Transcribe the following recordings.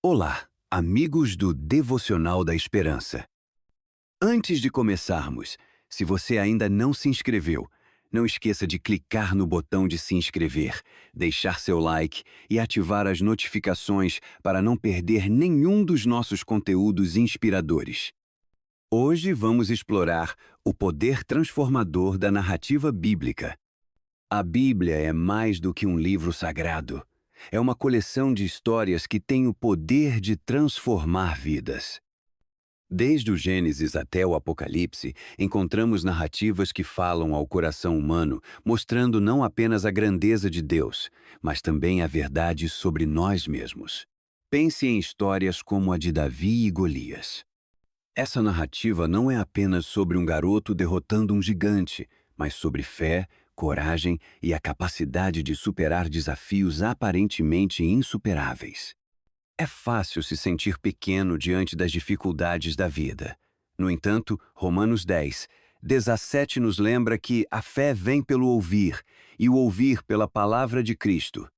Olá, amigos do Devocional da Esperança. Antes de começarmos, se você ainda não se inscreveu, não esqueça de clicar no botão de se inscrever, deixar seu like e ativar as notificações para não perder nenhum dos nossos conteúdos inspiradores. Hoje vamos explorar o poder transformador da narrativa bíblica. A Bíblia é mais do que um livro sagrado. É uma coleção de histórias que tem o poder de transformar vidas. Desde o Gênesis até o Apocalipse, encontramos narrativas que falam ao coração humano, mostrando não apenas a grandeza de Deus, mas também a verdade sobre nós mesmos. Pense em histórias como a de Davi e Golias. Essa narrativa não é apenas sobre um garoto derrotando um gigante, mas sobre fé, coragem e a capacidade de superar desafios aparentemente insuperáveis. É fácil se sentir pequeno diante das dificuldades da vida. No entanto, Romanos 10:17 nos lembra que a fé vem pelo ouvir, e o ouvir pela palavra de Cristo.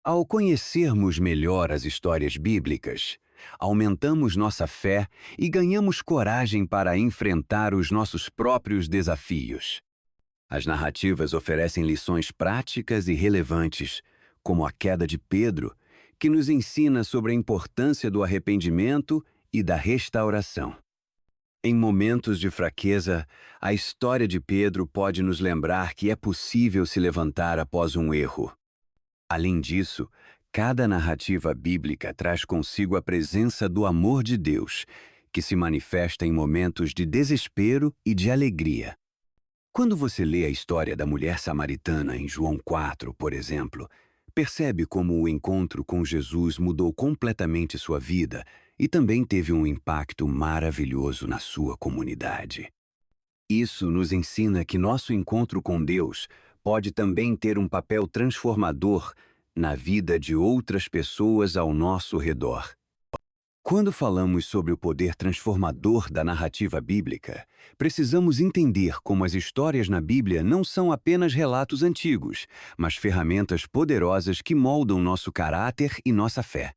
Ao conhecermos melhor as histórias bíblicas, aumentamos nossa fé e ganhamos coragem para enfrentar os nossos próprios desafios. As narrativas oferecem lições práticas e relevantes, como a queda de Pedro, que nos ensina sobre a importância do arrependimento e da restauração. Em momentos de fraqueza, a história de Pedro pode nos lembrar que é possível se levantar após um erro. Além disso, cada narrativa bíblica traz consigo a presença do amor de Deus, que se manifesta em momentos de desespero e de alegria. Quando você lê a história da mulher samaritana em João 4, por exemplo, percebe como o encontro com Jesus mudou completamente sua vida e também teve um impacto maravilhoso na sua comunidade. Isso nos ensina que nosso encontro com Deus pode também ter um papel transformador na vida de outras pessoas ao nosso redor. Quando falamos sobre o poder transformador da narrativa bíblica, precisamos entender como as histórias na Bíblia não são apenas relatos antigos, mas ferramentas poderosas que moldam nosso caráter e nossa fé.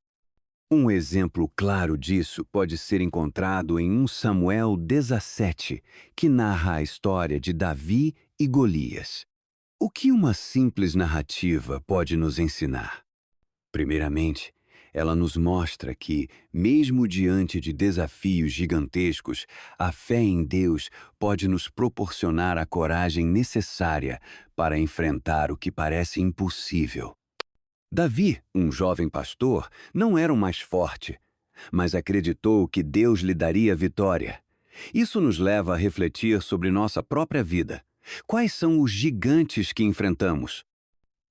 Um exemplo claro disso pode ser encontrado em 1 Samuel 17, que narra a história de Davi e Golias. O que uma simples narrativa pode nos ensinar? Primeiramente, ela nos mostra que, mesmo diante de desafios gigantescos, a fé em Deus pode nos proporcionar a coragem necessária para enfrentar o que parece impossível. Davi, um jovem pastor, não era o mais forte, mas acreditou que Deus lhe daria vitória. Isso nos leva a refletir sobre nossa própria vida. Quais são os gigantes que enfrentamos?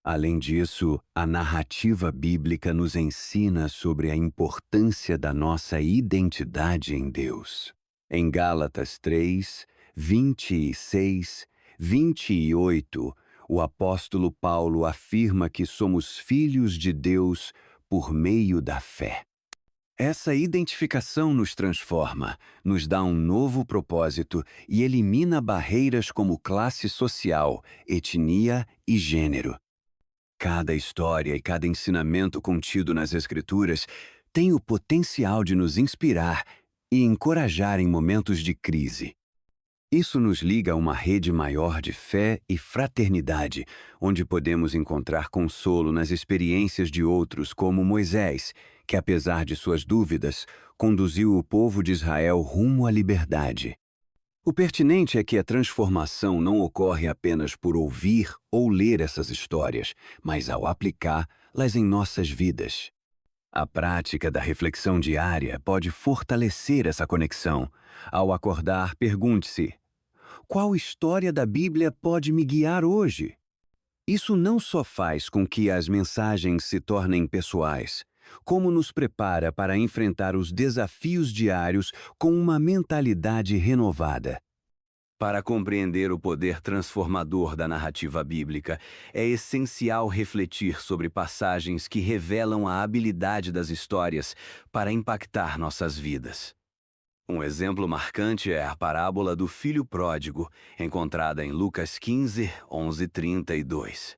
Além disso, a narrativa bíblica nos ensina sobre a importância da nossa identidade em Deus. Em Gálatas 3, 26, 28, o apóstolo Paulo afirma que somos filhos de Deus por meio da fé. Essa identificação nos transforma, nos dá um novo propósito e elimina barreiras como classe social, etnia e gênero. Cada história e cada ensinamento contido nas Escrituras tem o potencial de nos inspirar e encorajar em momentos de crise. Isso nos liga a uma rede maior de fé e fraternidade, onde podemos encontrar consolo nas experiências de outros, como Moisés, que, apesar de suas dúvidas, conduziu o povo de Israel rumo à liberdade. O pertinente é que a transformação não ocorre apenas por ouvir ou ler essas histórias, mas ao aplicá-las em nossas vidas. A prática da reflexão diária pode fortalecer essa conexão. Ao acordar, pergunte-se: qual história da Bíblia pode me guiar hoje? Isso não só faz com que as mensagens se tornem pessoais, como nos prepara para enfrentar os desafios diários com uma mentalidade renovada. Para compreender o poder transformador da narrativa bíblica, é essencial refletir sobre passagens que revelam a habilidade das histórias para impactar nossas vidas. Um exemplo marcante é a parábola do filho pródigo, encontrada em Lucas 15, 11-32.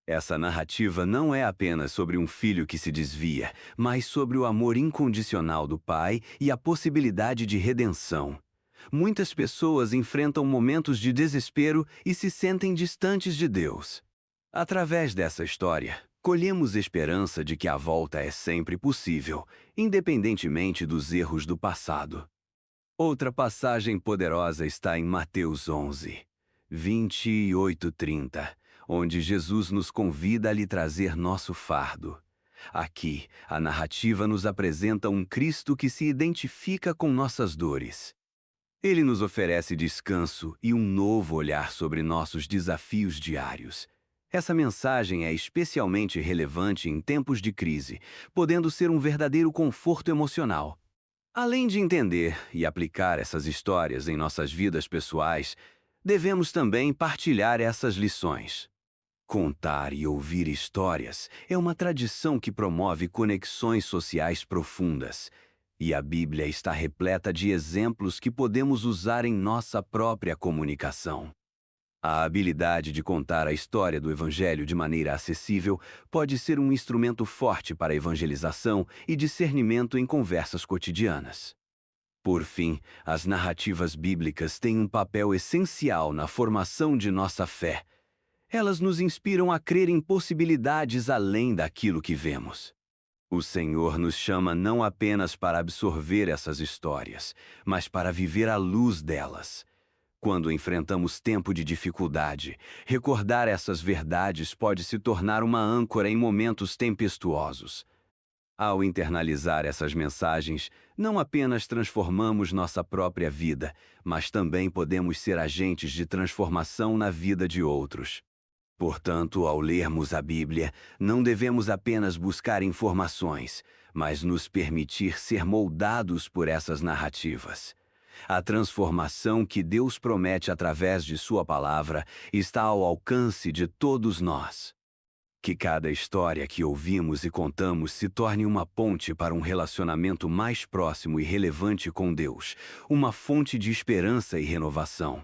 Essa narrativa não é apenas sobre um filho que se desvia, mas sobre o amor incondicional do pai e a possibilidade de redenção. Muitas pessoas enfrentam momentos de desespero e se sentem distantes de Deus. Através dessa história, colhemos esperança de que a volta é sempre possível, independentemente dos erros do passado. Outra passagem poderosa está em Mateus 11, 28-30, onde Jesus nos convida a lhe trazer nosso fardo. Aqui, a narrativa nos apresenta um Cristo que se identifica com nossas dores. Ele nos oferece descanso e um novo olhar sobre nossos desafios diários. Essa mensagem é especialmente relevante em tempos de crise, podendo ser um verdadeiro conforto emocional. Além de entender e aplicar essas histórias em nossas vidas pessoais, devemos também partilhar essas lições. Contar e ouvir histórias é uma tradição que promove conexões sociais profundas. E a Bíblia está repleta de exemplos que podemos usar em nossa própria comunicação. A habilidade de contar a história do Evangelho de maneira acessível pode ser um instrumento forte para evangelização e discernimento em conversas cotidianas. Por fim, as narrativas bíblicas têm um papel essencial na formação de nossa fé. Elas nos inspiram a crer em possibilidades além daquilo que vemos. O Senhor nos chama não apenas para absorver essas histórias, mas para viver à luz delas. Quando enfrentamos tempo de dificuldade, recordar essas verdades pode se tornar uma âncora em momentos tempestuosos. Ao internalizar essas mensagens, não apenas transformamos nossa própria vida, mas também podemos ser agentes de transformação na vida de outros. Portanto, ao lermos a Bíblia, não devemos apenas buscar informações, mas nos permitir ser moldados por essas narrativas. A transformação que Deus promete através de Sua palavra está ao alcance de todos nós. Que cada história que ouvimos e contamos se torne uma ponte para um relacionamento mais próximo e relevante com Deus, uma fonte de esperança e renovação.